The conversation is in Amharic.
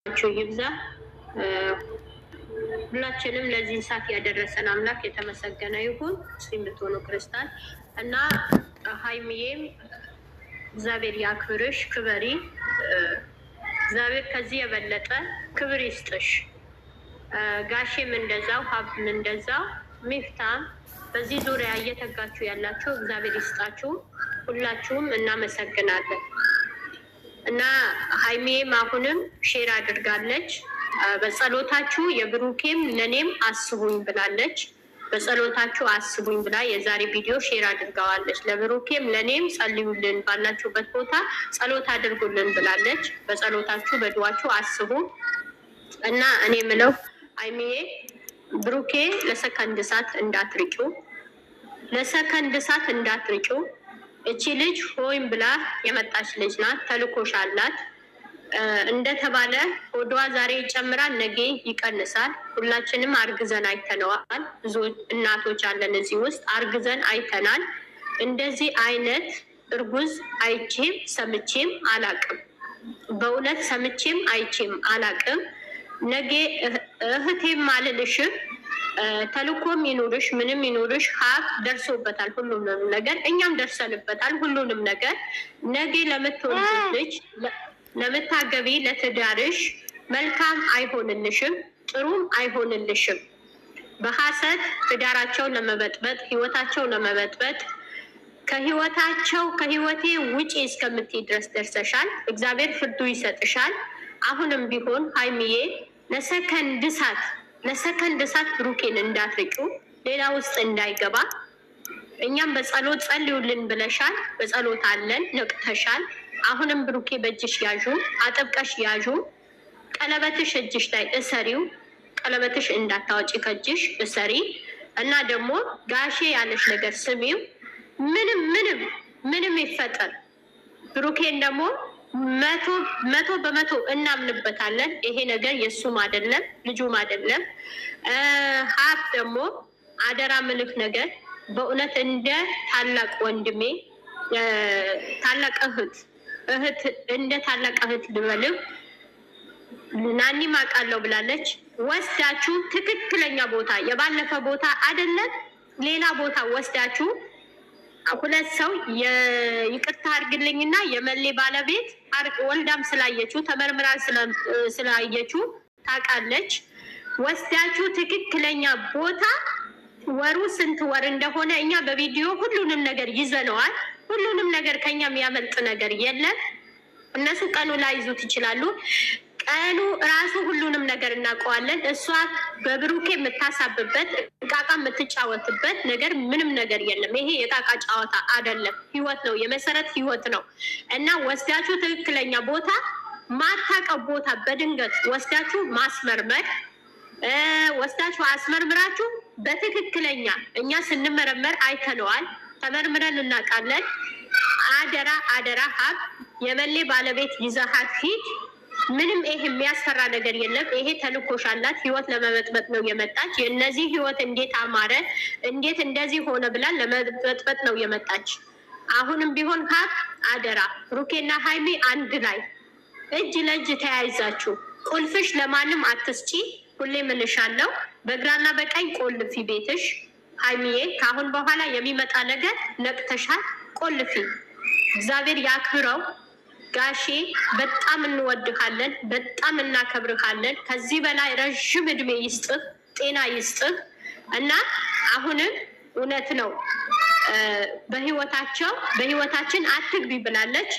ይብዛ። ሁላችንም ለዚህ ሰዓት ያደረሰን አምላክ የተመሰገነ ይሁን። ሙስሊም ብትሆኑ ክርስቲያን እና ሀይሚዬም እግዚአብሔር ያክብርሽ፣ ክበሪ። እግዚአብሔር ከዚህ የበለጠ ክብር ይስጥሽ። ጋሼም እንደዛው፣ ሀብም እንደዛው፣ ሚፍታም በዚህ ዙሪያ እየተጋችሁ ያላችሁ እግዚአብሔር ይስጣችሁ። ሁላችሁም እናመሰግናለን። እና ሀይሚዬም አሁንም ሼር አድርጋለች። በጸሎታችሁ የብሩኬም ለኔም አስቡኝ ብላለች። በጸሎታችሁ አስቡኝ ብላ የዛሬ ቪዲዮ ሼር አድርገዋለች። ለብሩኬም ለኔም ጸልዩልን፣ ባላችሁበት ቦታ ጸሎት አድርጉልን ብላለች። በጸሎታችሁ በድዋችሁ አስቡ። እና እኔ ምለው ሀይሚዬ ብሩኬ ለሰከንድ ሰዓት እንዳትርቂው፣ ለሰከንድ ሰዓት እንዳትርቂው። እቺ ልጅ ሆይም ብላ የመጣች ልጅ ናት። ተልኮሽ አላት። እንደተባለ ሆዷ ዛሬ ይጨምራል፣ ነገ ይቀንሳል። ሁላችንም አርግዘን አይተነዋል። ብዙ እናቶች አለን እዚህ ውስጥ አርግዘን አይተናል። እንደዚህ አይነት እርጉዝ አይቼም ሰምቼም አላቅም። በእውነት ሰምቼም አይቼም አላቅም። ነገ እህቴም አልልሽም። ተልኮም ይኑርሽ ምንም ይኑርሽ ሀብ ደርሶበታል ሁሉንም ነገር፣ እኛም ደርሰንበታል ሁሉንም ነገር። ነገ ለምትወልድ ልጅ ለምታገቢ ለትዳርሽ መልካም አይሆንልሽም፣ ጥሩም አይሆንልሽም። በሐሰት ትዳራቸውን ለመበጥበጥ ህይወታቸውን ለመበጥበጥ ከህይወቴ ውጪ እስከምትይ ድረስ ደርሰሻል። እግዚአብሔር ፍርዱ ይሰጥሻል። አሁንም ቢሆን ሀይሚዬ ለሰከንድ ሰዓት ብሩኬን እንዳትርጩ፣ ሌላ ውስጥ እንዳይገባ። እኛም በጸሎት ጸልዩልን ብለሻል። በጸሎት አለን፣ ነቅተሻል። አሁንም ብሩኬ በእጅሽ ያዡ፣ አጥብቀሽ ያዡ። ቀለበትሽ እጅሽ ላይ እሰሪው። ቀለበትሽ እንዳታወጪ ከእጅሽ እሰሪ። እና ደግሞ ጋሼ ያለሽ ነገር ስሚው። ምንም ይፈጠር ብሩኬን ደግሞ መቶ በመቶ እናምንበታለን። ይሄ ነገር የእሱም አይደለም ልጁም አይደለም። ሀብ ደግሞ አደራ ምልክ ነገር በእውነት እንደ ታላቅ ወንድሜ ታላቅ እህት እንደ ታላቅ እህት ልበልም። ናኒ ማቃለው ብላለች። ወስዳችሁ ትክክለኛ ቦታ የባለፈ ቦታ አይደለም ሌላ ቦታ ወስዳችሁ ሁለት ሰው ይቅርታ አድርግልኝና የመሌ ባለቤት ወልዳም ስላየችው ተመርምራል ስላየችው ታውቃለች። ወስዳችሁ ትክክለኛ ቦታ ወሩ ስንት ወር እንደሆነ እኛ በቪዲዮ ሁሉንም ነገር ይዘነዋል። ሁሉንም ነገር ከኛ የሚያመልጥ ነገር የለም። እነሱ ቀኑ ላይ ይዙት ይችላሉ። ቀኑ ራሱ ሁሉንም ነገር እናውቀዋለን። እሷ በብሩኬ የምታሳብበት እቃቃ የምትጫወትበት ነገር ምንም ነገር የለም። ይሄ የቃቃ ጨዋታ አይደለም፣ ህይወት ነው፣ የመሰረት ህይወት ነው። እና ወስዳችሁ ትክክለኛ ቦታ ማታቀው ቦታ በድንገት ወስዳችሁ ማስመርመር ወስዳችሁ አስመርምራችሁ በትክክለኛ እኛ ስንመረመር አይተነዋል፣ ተመርምረን እናውቃለን። አደራ ሀብ የመሌ ባለቤት ይዘሃት ሂድ። ምንም ይሄ የሚያስፈራ ነገር የለም። ይሄ ተልኮሽ አላት። ህይወት ለመበጥበጥ ነው የመጣች። የእነዚህ ህይወት እንዴት አማረ እንዴት እንደዚህ ሆነ ብላ ለመበጥበጥ ነው የመጣች። አሁንም ቢሆን ሀብ አደራ ብሩኬና ሀይሚ አንድ ላይ እጅ ለእጅ ተያይዛችሁ ቁልፍሽ ለማንም አትስጪ። ሁሌ ምልሻለሁ፣ በግራና በቀኝ ቆልፊ ቤትሽ። ሀይሚዬ ከአሁን በኋላ የሚመጣ ነገር ነቅተሻል፣ ቆልፊ። እግዚአብሔር ያክብረው። ጋሼ በጣም እንወድሃለን፣ በጣም እናከብርሃለን። ከዚህ በላይ ረዥም እድሜ ይስጥህ፣ ጤና ይስጥህ። እና አሁንም እውነት ነው በህይወታችን አትግቢ ብላለች።